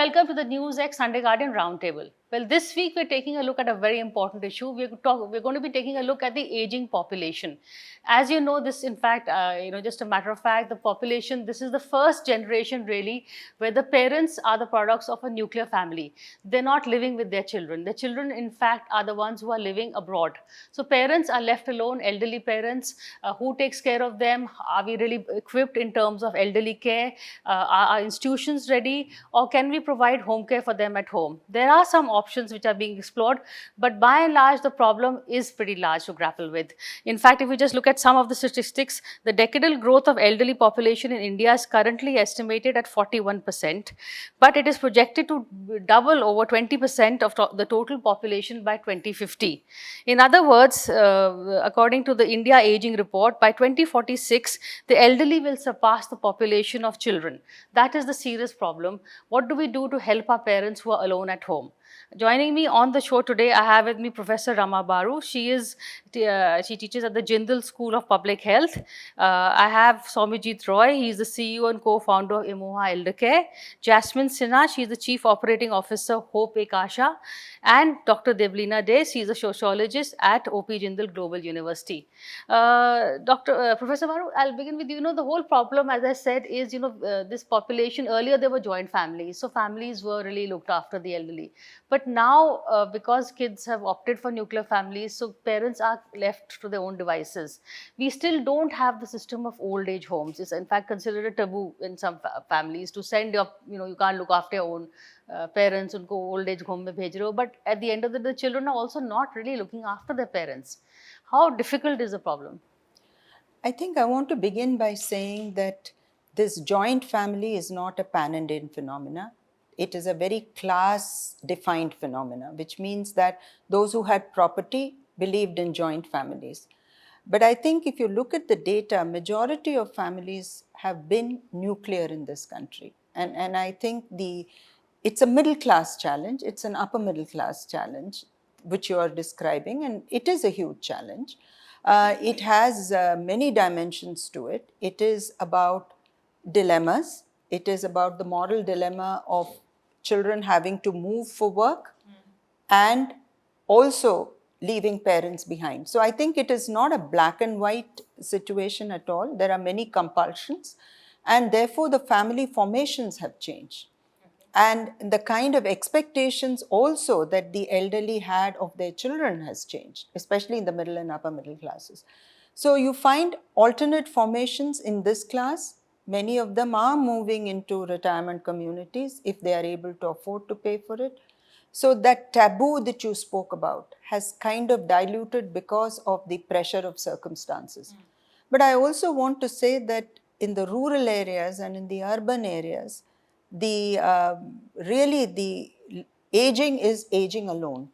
welcome to the NewsX Sunday Guardian Roundtable. Well, this week we're taking a look at a very important issue. We're going to be taking a look at the aging population. As you know, this in fact, just a matter of fact, the population, this is the first generation really where the parents are the products of a nuclear family. They're not living with their children. The children, in fact, are the ones who are living abroad. So parents are left alone, elderly parents. Who takes care of them? Are we really equipped in terms of elderly care? Are institutions ready? Or can we provide home care for them at home? There are some options which are being explored, but by and large, the problem is pretty large to grapple with. In fact, if we just look at some of the statistics, the decadal growth of elderly population in India is currently estimated at 41%, but it is projected to double over 20% of the total population by 2050. In other words, according to the India Aging Report, by 2046, the elderly will surpass the population of children. That is the serious problem. What do we do to help our parents who are alone at home? Joining me on the show today, I have with me Professor Rama Baru. She teaches at the Jindal School of Public Health. I have Soumyajit Roy. He is the CEO and co-founder of Imoha Eldercare. Jasmine Sinha. She is the Chief Operating Officer, Hope Ekasha. And Dr. Devleena Dey. She is a sociologist at OP Jindal Global University. Professor Baru, I'll begin with you. You know, the whole problem, as I said, is, this population, earlier there were joint families. So families were really looked after the elderly. But now, because kids have opted for nuclear families, so parents are left to their own devices. We still don't have the system of old age homes. It's in fact considered a taboo in some families to send your, you can't look after your own parents, unko old age home mein bhej rahe ho. But at the end of the day, the children are also not really looking after their parents. How difficult is the problem? I think I want to begin by saying that this joint family is not a pan-Indian phenomena. It is a very class-defined phenomena, which means that those who had property believed in joint families. But I think if you look at the data, majority of families have been nuclear in this country. And I think it's a middle-class challenge. It's an upper middle-class challenge, which you are describing, and it is a huge challenge. It has many dimensions to it. It is about dilemmas. It is about the moral dilemma of children having to move for work and also leaving parents behind. So I think it is not a black and white situation at all. There are many compulsions, and therefore the family formations have changed. And the kind of expectations also that the elderly had of their children has changed, especially in the middle and upper middle classes. So you find alternate formations in this class. Many of them are moving into retirement communities if they are able to afford to pay for it. So that taboo that you spoke about has kind of diluted because of the pressure of circumstances. But I also want to say that in the rural areas and in the urban areas, the aging is aging alone.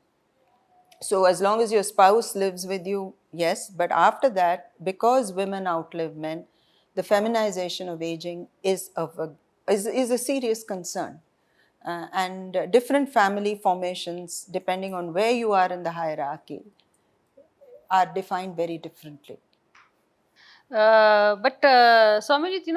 So as long as your spouse lives with you, yes, but after that, because women outlive men, the feminization of aging is a serious concern. And different family formations, depending on where you are in the hierarchy, are defined very differently. Soumyajit,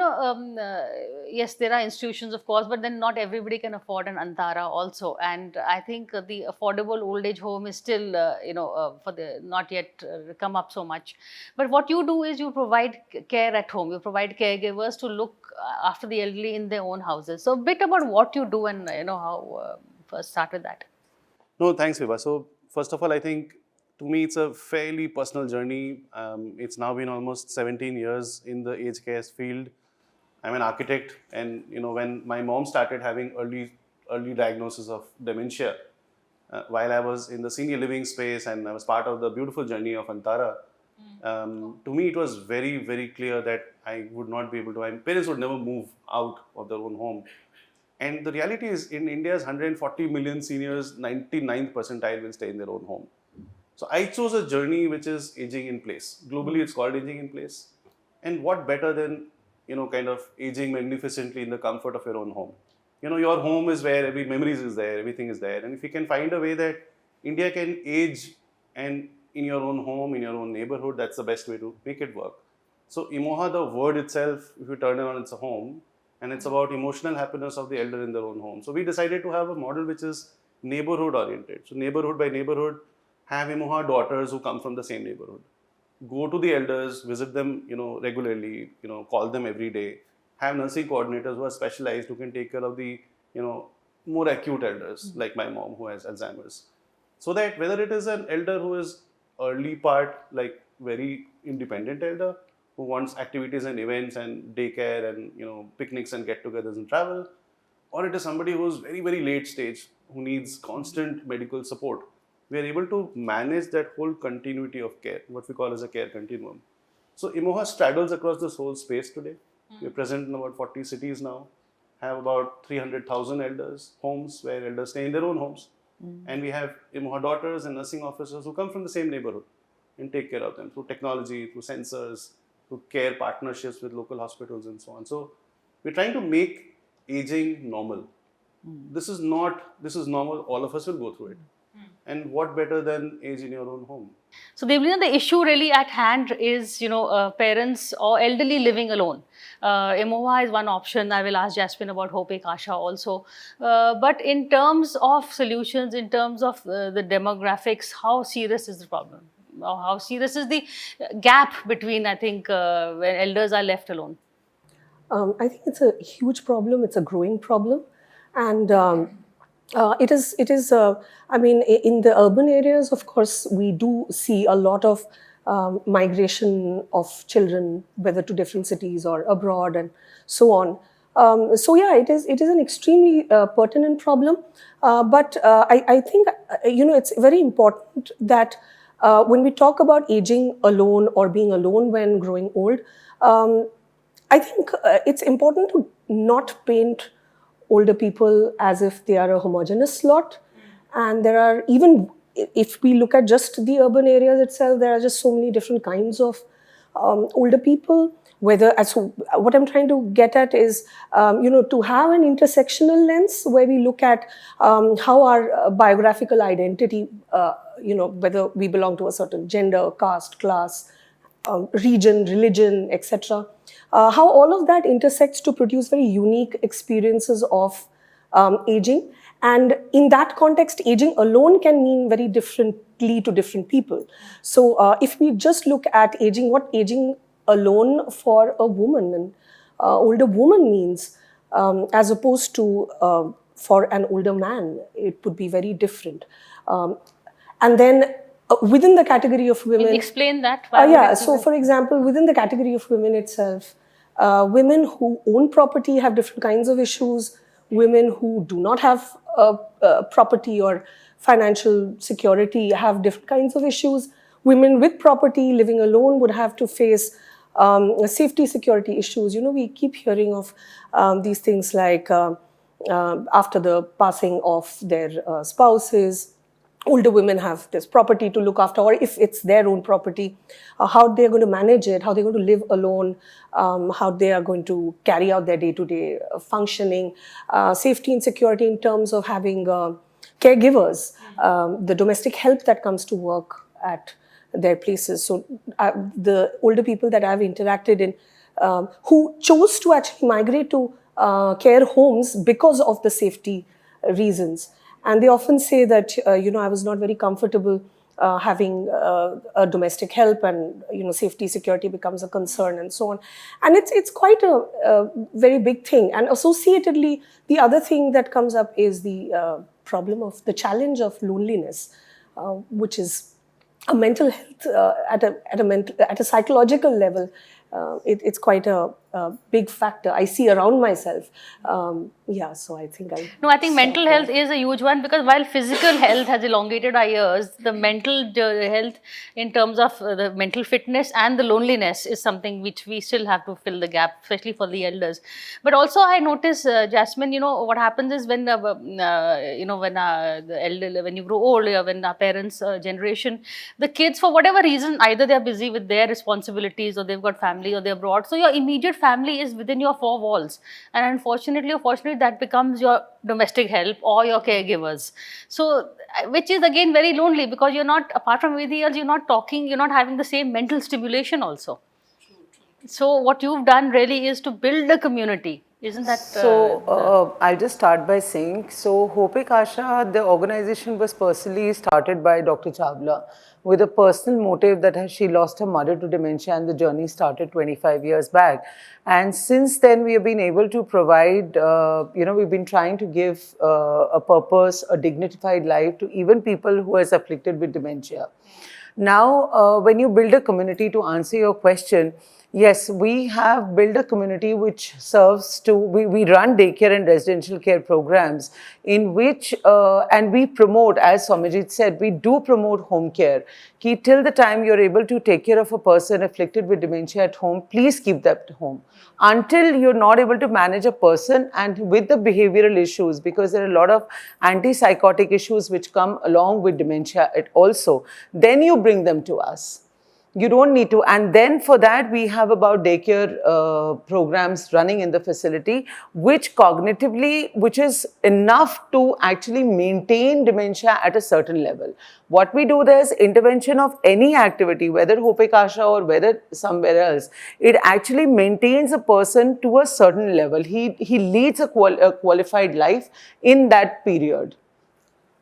yes, there are institutions, of course, but then not everybody can afford an Antara also. And I think the affordable old age home is still, not yet come up so much. But what you do is you provide care at home. You provide caregivers to look after the elderly in their own houses. So a bit about what you do and, how, first start with that. No, thanks, Vibha. So first of all, I think to me, it's a fairly personal journey. It's now been almost 17 years in the aged care field. I'm an architect, and when my mom started having early diagnosis of dementia, while I was in the senior living space and I was part of the beautiful journey of Antara, to me it was very, very clear that I would not be able to. My parents would never move out of their own home. And the reality is, in India's 140 million seniors, 99th percentile will stay in their own home. So I chose a journey which is aging in place. Globally, it's called aging in place. And what better than, kind of aging magnificently in the comfort of your own home. Your home is where every memories is there, everything is there. And if you can find a way that India can age and in your own home, in your own neighborhood, that's the best way to make it work. So Imoha, the word itself, if you turn it on, it's a home. and it's about emotional happiness of the elder in their own home. So we decided to have a model which is neighborhood oriented. So neighborhood by neighborhood, have Emoha daughters who come from the same neighborhood. Go to the elders, visit them, regularly, call them every day. Have nursing coordinators who are specialized, who can take care of the, more acute elders, like my mom who has Alzheimer's. So that whether it is an elder who is early part, like very independent elder, who wants activities and events and daycare and picnics and get-togethers and travel, or it is somebody who is very, very late stage, who needs constant medical support, we are able to manage that whole continuity of care, what we call as a care continuum. So Emoha straddles across this whole space today. We're present in about 40 cities now, have about 300,000 elders, homes where elders stay in their own homes. And we have Emoha daughters and nursing officers who come from the same neighborhood and take care of them through technology, through sensors, through care partnerships with local hospitals and so on. So we're trying to make aging normal. This is normal, all of us will go through it. And what better than age in your own home? So, Devlina, the issue really at hand is, parents or elderly living alone. Emoha is one option. I will ask Jasmine about Hope Kasha also. But in terms of solutions, in terms of the demographics, how serious is the problem? Or how serious is the gap between, I think, when elders are left alone? I think it's a huge problem. It's a growing problem, and it is. I mean, in the urban areas, of course, we do see a lot of migration of children, whether to different cities or abroad, and so on. So yeah, it is. It is an extremely pertinent problem, but I think it's very important that when we talk about aging alone or being alone when growing old. I think it's important to not paint older people as if they are a homogeneous lot. And there are, even if we look at just the urban areas itself, there are just so many different kinds of older people. So what I'm trying to get at is, to have an intersectional lens where we look at how our biographical identity, whether we belong to a certain gender, caste, class, region, religion, etc. How all of that intersects to produce very unique experiences of aging. And in that context, aging alone can mean very differently to different people. So if we just look at aging, what aging alone for a woman, and older woman means, as opposed to for an older man, it would be very different. And then within the category of women... Can you explain that? So for example, within the category of women itself, women who own property have different kinds of issues. Women who do not have property or financial security have different kinds of issues. Women with property living alone would have to face safety security issues. We keep hearing of these things like after the passing of their spouses, older women have this property to look after, or if it's their own property, how they're going to manage it, how they're going to live alone, how they are going to carry out their day-to-day functioning, safety and security in terms of having caregivers, the domestic help that comes to work at their places. So the older people that I've interacted in, who chose to actually migrate to care homes because of the safety reasons. And they often say that, I was not very comfortable having a domestic help, and, safety, security becomes a concern and so on. And it's quite a very big thing. And associatedly, the other thing that comes up is the problem of the challenge of loneliness, which is a mental health at a psychological level. It's quite a big factor I see around myself. So I think I think mental health is a huge one, because while physical health has elongated our years, the mental health in terms of the mental fitness and the loneliness is something which we still have to fill the gap, especially for the elders. But also I notice, Jasmine, what happens is when when you grow older, when our parents' generation, the kids, for whatever reason, either they're busy with their responsibilities or they've got family or they're abroad. So your immediate family is within your four walls. And unfortunately or fortunately, that becomes your domestic help or your caregivers. So, which is again very lonely, because you're not, apart from everything else, you're not talking, you're not having the same mental stimulation also. So what you've done really is to build a community Isn't that I'll just start by saying, so Hope Kasha, the organization was personally started by Dr. Chawla with a personal motive that she lost her mother to dementia, and the journey started 25 years back. And since then, we have been able to provide, we've been trying to give a purpose, a dignified life to even people who are afflicted with dementia. Now, when you build a community, to answer your question, yes, we have built a community which serves to, we run daycare and residential care programs in which, and we promote, as Somajit said, we do promote home care. Ki till the time you're able to take care of a person afflicted with dementia at home, please keep that home. Until you're not able to manage a person and with the behavioral issues, because there are a lot of antipsychotic issues which come along with dementia also, then you bring them to us. You don't need to. And then for that, we have about daycare programs running in the facility, which cognitively, which is enough to actually maintain dementia at a certain level. What we do there is intervention of any activity, whether Hope Kasha or whether somewhere else, it actually maintains a person to a certain level. He leads a qualified life in that period.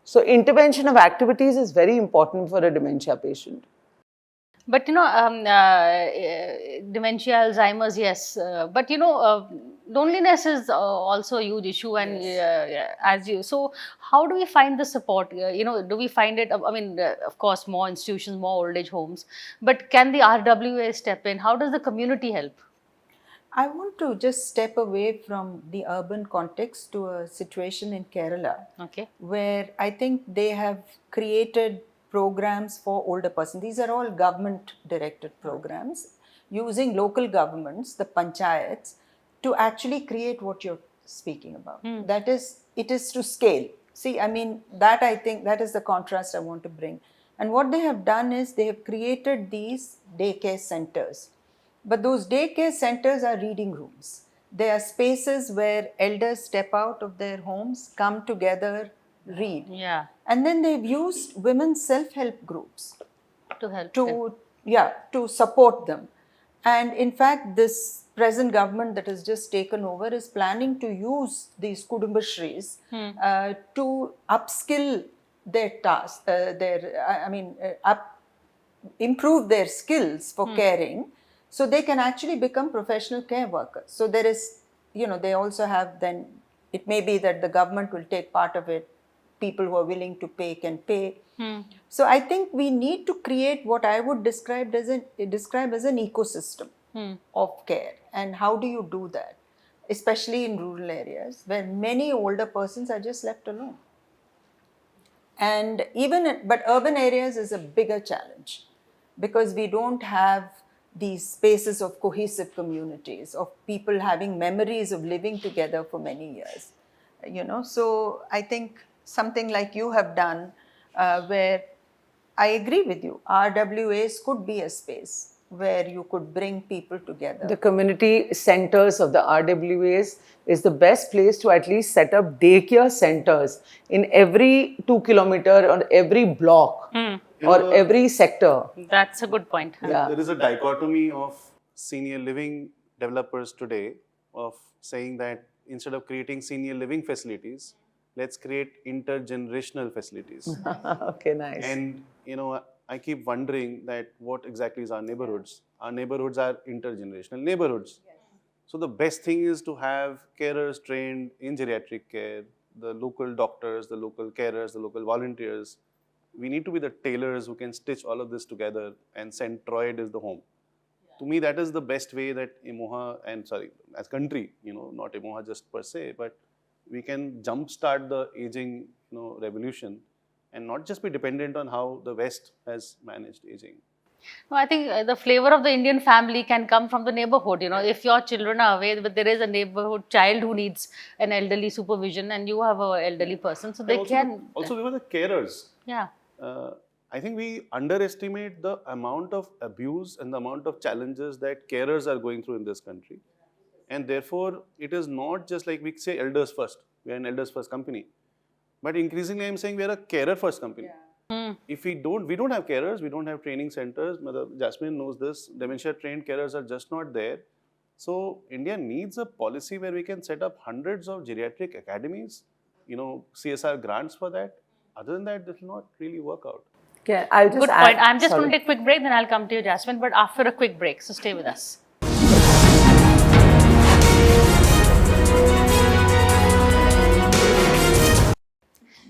So intervention of activities is very important for a dementia patient. But dementia, Alzheimer's, yes. But loneliness is also a huge issue, and as you, so how do we find the support? Do we find it? I mean, of course, more institutions, more old age homes. But can the RWA step in? How does the community help? I want to just step away from the urban context to a situation in Kerala, Okay. where I think they have created programs for older persons. These are all government directed programs using local governments, the panchayats, to actually create what you're speaking about. That is, it is to scale. See, I mean, that I think that is the contrast I want to bring. And what they have done is they have created these daycare centers. But those daycare centers are reading rooms. They are spaces where elders step out of their homes, come together, read. Yeah. And then they've used women's self-help groups To help. to support them. And in fact, this present government that has just taken over is planning to use these Kudumbashris to upskill their tasks, improve their skills for caring, so they can actually become professional care workers. So there is, they also have then, it may be that the government will take part of it, people who are willing to pay can pay. So I think we need to create what I would describe as an ecosystem of care. And how do you do that? Especially in rural areas where many older persons are just left alone. And but urban areas is a bigger challenge because we don't have these spaces of cohesive communities, of people having memories of living together for many years. So I think something like you have done, where I agree with you, RWAs could be a space where you could bring people together. The community centers of the RWAs is the best place to at least set up daycare centers in every 2 kilometer or every block or every sector. That's a good point. Yeah. There is a dichotomy of senior living developers today of saying that instead of creating senior living facilities, let's create intergenerational facilities. Okay, nice. And I keep wondering that what exactly is our neighborhoods. Our neighborhoods are intergenerational neighborhoods. So the best thing is to have carers trained in geriatric care, the local doctors, the local carers, the local volunteers. We need to be the tailors who can stitch all of this together, and centroid is the home. To me, that is the best way that as country, not Emoha just per se, but we can jumpstart the aging, revolution, and not just be dependent on how the West has managed aging. No, I think the flavor of the Indian family can come from the neighborhood. If your children are away, but there is a neighborhood child who needs an elderly supervision, and you have an elderly person, so they can. Also, we were the carers. Yeah. I think we underestimate the amount of abuse and the amount of challenges that carers are going through in this country. And therefore, it is not just like we say elders first. We are an elders first company. But increasingly, I'm saying we are a carer first company. If we don't have carers, we don't have training centers. Jasmine knows this. Dementia trained carers are just not there. So India needs a policy where we can set up hundreds of geriatric academies, CSR grants for that. Other than that, this will not really work out. Okay, I'll just Good add. point. I'm just sorry. going to take a quick break, then I'll come to you, Jasmine, but after a quick break. So stay with us.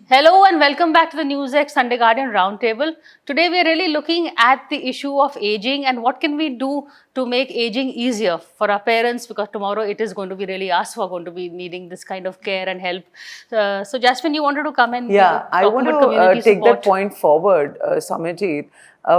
Hello and welcome back to the NewsX Sunday Guardian Roundtable. Today we are really looking at the issue of aging and what can we do to make aging easier for our parents, because tomorrow it is going to be really us who are going to be needing this kind of care and help. So Jasmine, you wanted to come and Yeah, I talk want about to community take support. that point forward, Samajit.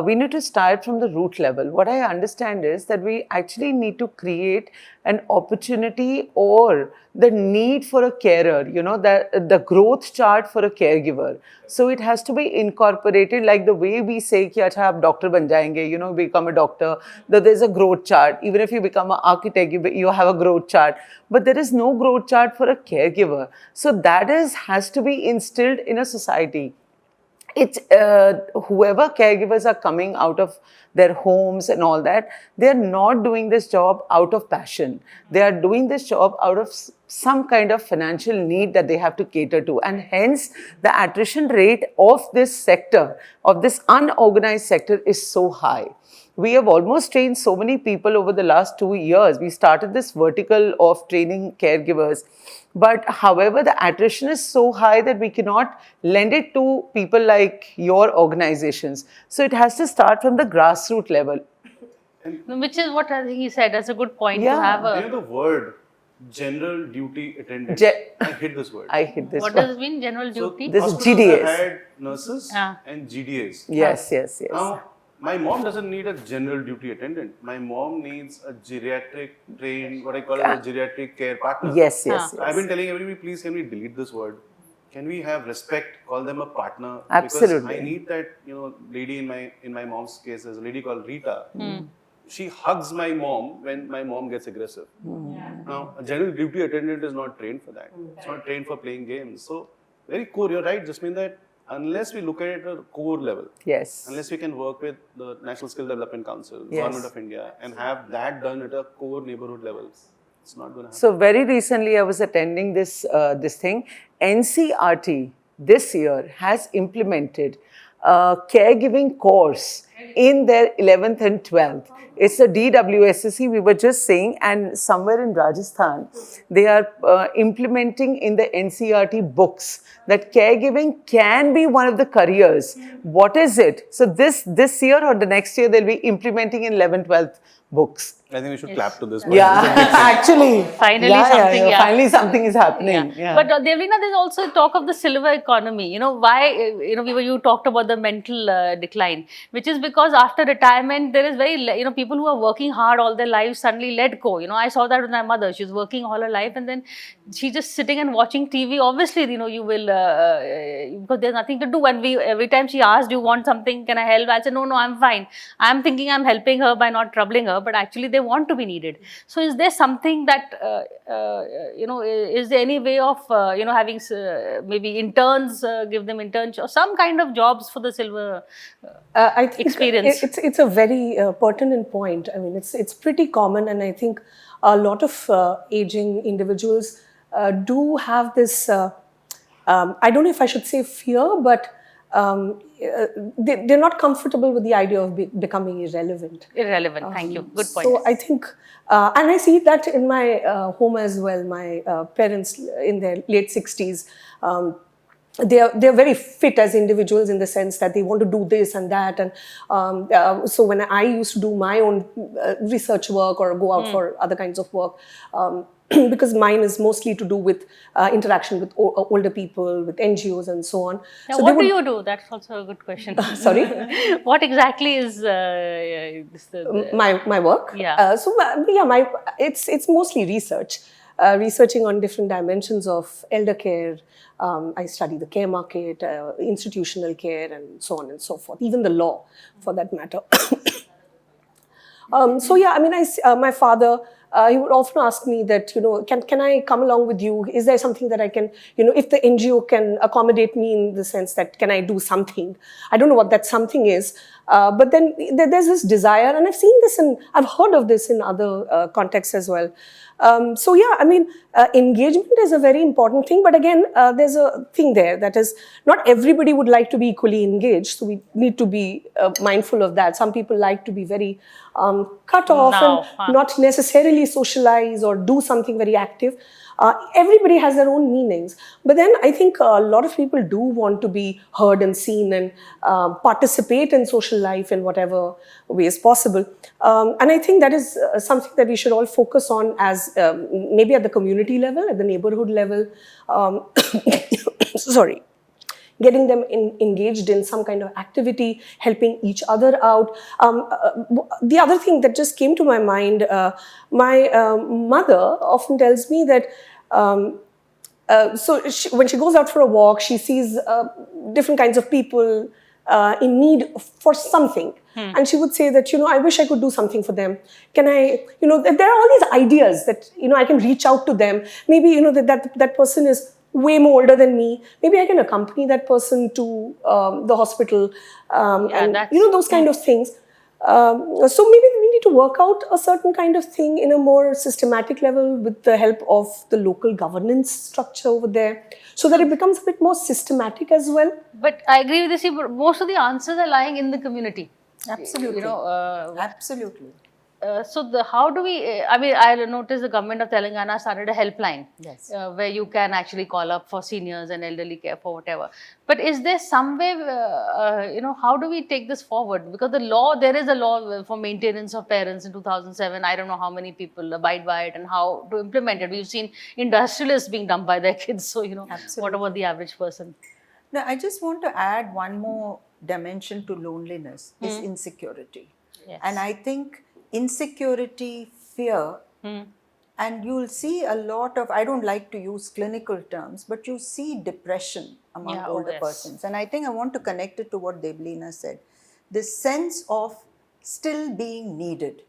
We need to start from the root level. What I understand is that we actually need to create an opportunity or the need for a carer, the growth chart for a caregiver. So it has to be incorporated like the way we say, ki, acha, aap doctor ban jayenge, become a doctor. There's a growth chart. Even if you become an architect, you have a growth chart. But there is no growth chart for a caregiver. So that has to be instilled in a society. It's whoever caregivers are coming out of their homes and all that, they are not doing this job out of passion. They are doing this job out of some kind of financial need that they have to cater to. And hence, the attrition rate of this sector, of this unorganized sector, is so high. We have almost trained so many people over the last 2 years. We started this vertical of training caregivers. But however, the attrition is so high that we cannot lend it to people like your organizations. So it has to start from the grassroots level. Which is what I think he said. That's a good point to Yeah. have a. The word general duty attendant. I hate this word. I hate this What one. does it mean? General duty? This is Hospitals GDAs. have had nurses Ah. and GDAs. Yes. Now, my mom doesn't need a general duty attendant. My mom needs a geriatric trained, what I call a geriatric care partner. Yes. I've been telling everybody, please can we delete this word? Can we have respect? Call them a partner. Absolutely. Because I need that, lady in my mom's case, there's a lady called Rita. She hugs my mom when my mom gets aggressive. Now, a general duty attendant is not trained for that. It's not trained for playing games. So, very core. You're right, just mean that unless we look at it at a core level, Yes. unless we can work with the National Skill Development Council, Yes. Government of India, and have that done at a core neighborhood level, it's not going to happen. So very recently, I was attending this thing. NCRT this year has implemented a caregiving course in their 11th and 12th. It's a DWSSC, we were just saying, and somewhere in Rajasthan, they are implementing in the NCRT books that caregiving can be one of the careers. What is it? So this year or the next year, they'll be implementing in 11th, 12th books. I think we should clap to this. Yeah, actually. Finally something, yeah. Finally something is happening. Yeah. But Devlina, there's also talk of the silver economy. Why, you talked about the mental decline, which is because after retirement, there is people who are working hard all their lives suddenly let go. I saw that with my mother. She was working all her life and then she's just sitting and watching TV. Obviously, you will, because there's nothing to do. And every time she asked, do you want something? Can I help? I said, no, I'm fine. I'm thinking I'm helping her by not troubling her, but actually they want to be needed. So is there something that, is there any way of, having maybe interns, give them interns or some kind of jobs for the silver I think experience? It's a very pertinent point. I mean, it's pretty common, and I think a lot of aging individuals do have this. I don't know if I should say fear, but they're not comfortable with the idea of becoming irrelevant. Irrelevant. Thank you. Good point. So I think, and I see that in my home as well. My parents in their late 60s. They're very fit as individuals in the sense that they want to do this and that, and so when I used to do my own research work or go out for other kinds of work, because mine is mostly to do with interaction with older people, with NGOs and so on. Now, so what do you do? That's also a good question. Sorry? What exactly is my work? Yeah. It's mostly research. Researching on different dimensions of eldercare. I study the care market, institutional care, and so on and so forth. Even the law, for that matter. My father, he would often ask me that, can I come along with you? Is there something that I can, if the NGO can accommodate me in the sense that can I do something? I don't know what that something is, But then there's this desire, and I've heard of this in other contexts as well. So yeah, I mean, engagement is a very important thing, but again, there's a thing there that is not everybody would like to be equally engaged. So we need to be mindful of that. Some people like to be very cut off Now, and huh. not necessarily socialize or do something very active. Everybody has their own meanings, but then I think a lot of people do want to be heard and seen and participate in social life in whatever way is possible. And I think that is something that we should all focus on as maybe at the community level, at the neighborhood level. Sorry. Getting them engaged in some kind of activity, helping each other out. The other thing that just came to my mind, my mother often tells me that when she goes out for a walk, she sees different kinds of people in need for something. And she would say that, I wish I could do something for them. Can I, there are all these ideas that, I can reach out to them. Maybe, that person is way more older than me. Maybe I can accompany that person to the hospital and those kind of things. So maybe we need to work out a certain kind of thing in a more systematic level with the help of the local governance structure over there, so that it becomes a bit more systematic as well. But I agree with this, but most of the answers are lying in the community. Absolutely. Absolutely. So how do we, I mean, I noticed the government of Telangana started a helpline. Yes. Where you can actually call up for seniors and elderly care for whatever. But is there some way, how do we take this forward? Because there is a law for maintenance of parents in 2007. I don't know how many people abide by it and how to implement it. We've seen industrialists being dumped by their kids. So, what Absolutely. about the average person? Now, I just want to add one more dimension to loneliness is insecurity. Yes. And I think insecurity, fear, and you'll see a lot of, I don't like to use clinical terms, but you see depression among older persons. And I think I want to connect it to what Deblina said. This sense of still being needed.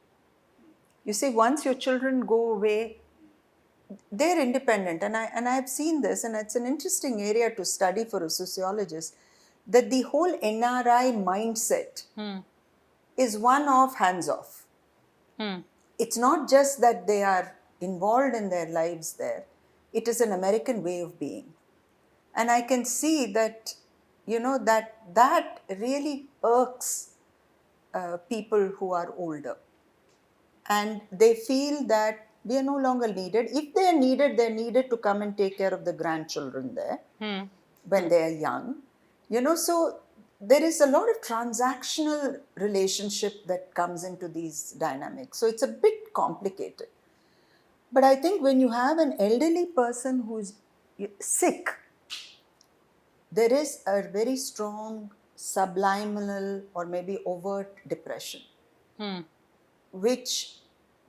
You see, once your children go away, they're independent, and I've seen this, and it's an interesting area to study for a sociologist, that the whole NRI mindset is one of hands off. It's not just that they are involved in their lives there, it is an American way of being. And I can see that, that really irks people who are older. And they feel that they are no longer needed. If they are needed, they're needed to come and take care of the grandchildren there when they are young. So there is a lot of transactional relationship that comes into these dynamics. So it's a bit complicated. But I think when you have an elderly person who's sick, there is a very strong subliminal or maybe overt depression, which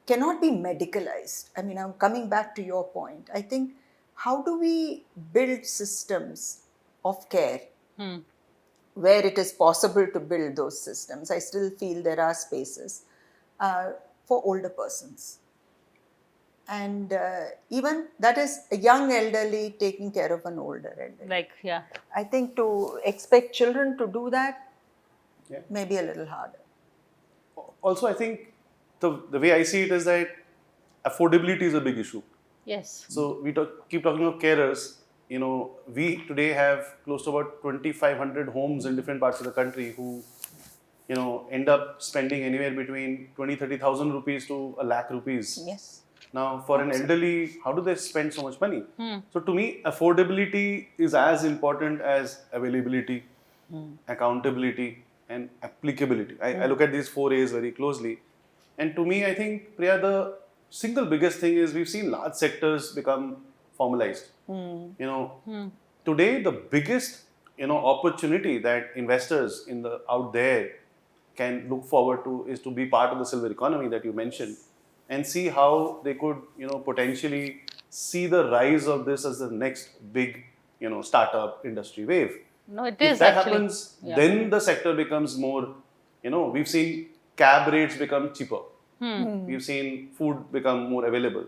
cannot be medicalized. I mean, I'm coming back to your point. I think, how do we build systems of care where it is possible to build those systems? I still feel there are spaces for older persons. And even that is a young elderly taking care of an older elderly. I think to expect children to do that may be a little harder. Also, I think the way I see it is that affordability is a big issue. Yes. So we keep talking of carers. We today have close to about 2,500 homes in different parts of the country who, end up spending anywhere between 30,000 rupees to a lakh rupees. Yes. Now, for an elderly, how do they spend so much money? So to me, affordability is as important as availability, accountability, and applicability. I look at these 4 A's very closely. And to me, I think, Priya, the single biggest thing is we've seen large sectors become formalized. Today, the biggest, opportunity that investors out there can look forward to is to be part of the silver economy that you mentioned and see how they could, potentially see the rise of this as the next big, startup industry wave. No, it If is that actually. happens, then the sector becomes more, we've seen cab rates become cheaper. We've seen food become more available.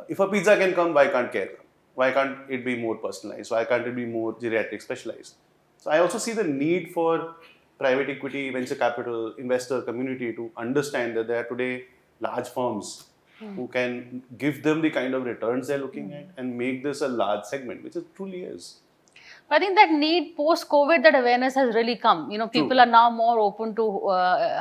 If a pizza can come, why can't care come? Why can't it be more personalized? Why can't it be more geriatric specialized? So I also see the need for private equity, venture capital, investor community to understand that there are today large firms who can give them the kind of returns they're looking at and make this a large segment, which it truly is. I think that need post-COVID, that awareness has really come. You know, people are now more open to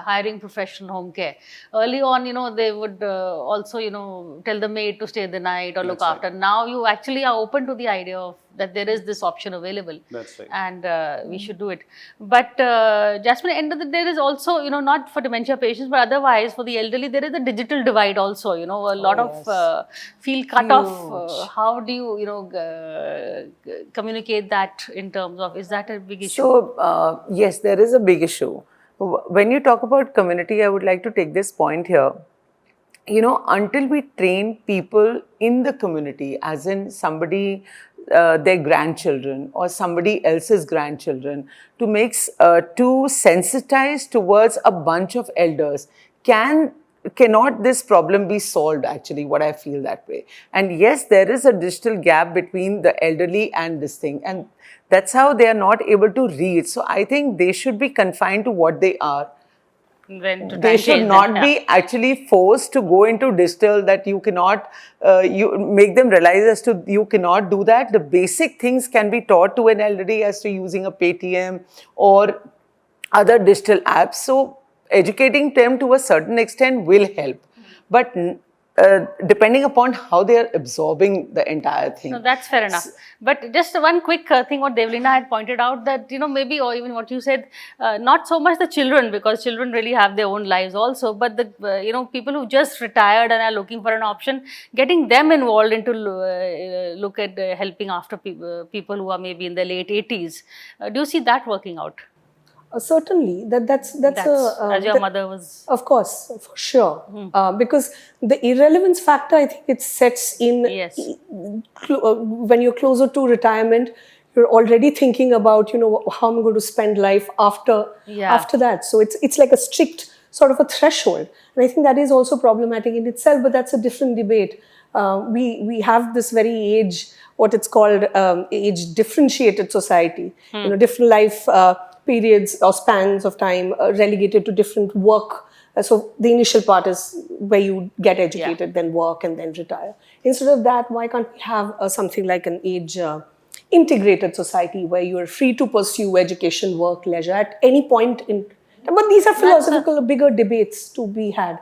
hiring professional home care. Early on, you know, they would also, you know, tell the maid to stay the night or look That's after. Now you actually are open to the idea of that there is this option available. That's right. And we should do it. But Jasmine, end of the day, there is also, you know, not for dementia patients, but otherwise for the elderly, there is a digital divide also. You know, a lot of feel cut off. How do you, you know, communicate that in terms of, is that a big issue? So, yes, there is a big issue. When you talk about community, I would like to take this point here. You know, until we train people in the community, as in somebody, their grandchildren or somebody else's grandchildren, to sensitize towards a bunch of elders, cannot this problem be solved, actually, what I feel that way. And yes, there is a digital gap between the elderly and this thing, and that's how they are not able to read. So I think they should be confined to what they are. They should not be actually forced to go into digital, that you cannot, you make them realize as to you cannot do that. The basic things can be taught to an elderly as to using a Paytm or other digital apps. So educating them to a certain extent will help. But depending upon how they are absorbing the entire thing. No, that's fair enough. But just one quick thing, what Devlina had pointed out, that, you know, maybe, or even what you said, not so much the children, because children really have their own lives also, but the, you know, people who just retired and are looking for an option, getting them involved into look at helping after people who are maybe in their late 80s. Do you see that working out? Certainly, that's as your mother was. Of course, for sure. Because the irrelevance factor, I think it sets in when you're closer to retirement. You're already thinking about, you know, how I'm going to spend life after that. So it's like a strict sort of a threshold, and I think that is also problematic in itself. But that's a different debate. We have this very age, what it's called, age differentiated society. You know, different life periods or spans of time relegated to different work. So the initial part is where you get educated, then work, and then retire. Instead of that, why can't we have something like an age integrated society where you are free to pursue education, work, leisure at any point in. But these are philosophical, bigger debates to be had.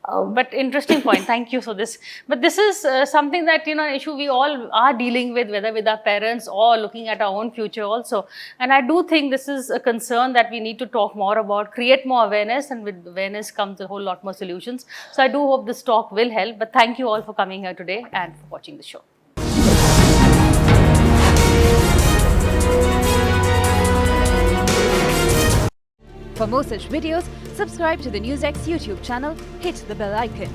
But interesting point. Thank you for this. But this is something that, you know, issue we all are dealing with, whether with our parents or looking at our own future also. And I do think this is a concern that we need to talk more about, create more awareness, and with awareness comes a whole lot more solutions. So I do hope this talk will help. But thank you all for coming here today and for watching the show. For more such videos, subscribe to the NewsX YouTube channel, hit the bell icon.